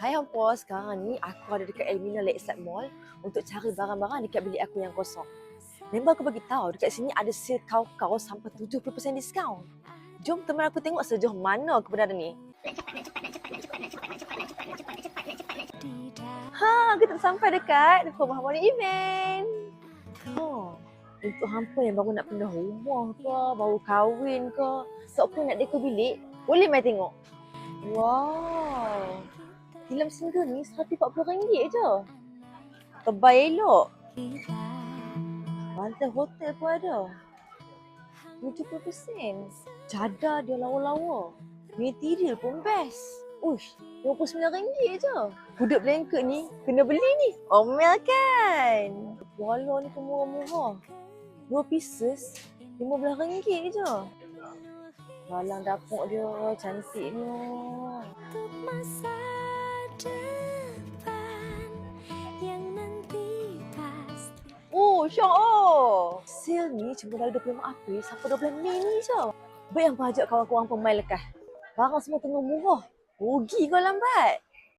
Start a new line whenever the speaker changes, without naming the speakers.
Hai Hampa, sekarang ni aku ada dekat Elmina Lakeside Mall untuk cari barang-barang dekat bilik aku yang kosong. Member aku bagi tahu dekat sini ada sale kau-kau sampai 70% diskaun. Jom teman aku tengok sejauh mana kebenaran ni. Kita sampai dekat Rumah Harmoni Event. Untuk hampa yang baru nak pindah rumah ke, baru kahwin ke, tak pun nak dekor bilik, boleh mai tengok. Wow. Tilam single ni RM140 je. Tebal elok. Bantal hotel pun ada. 70%. Cadar dia lawa-lawa. Material pun best. Uish, RM59 je. Budak blanket ni kena beli ni. Omel kan? Wala ni pun murah-murah. 2 pieces RM15 je. Balang dapur dia cantiknya.
Untuk masa depan yang nanti pasti.
Syok. Sale ni cuma dari 25 April sampai 12 Mei ni je. Baik yang ajak kawan-kawan pemain lekas. Barang semua tengah murah. Rugi kau lambat.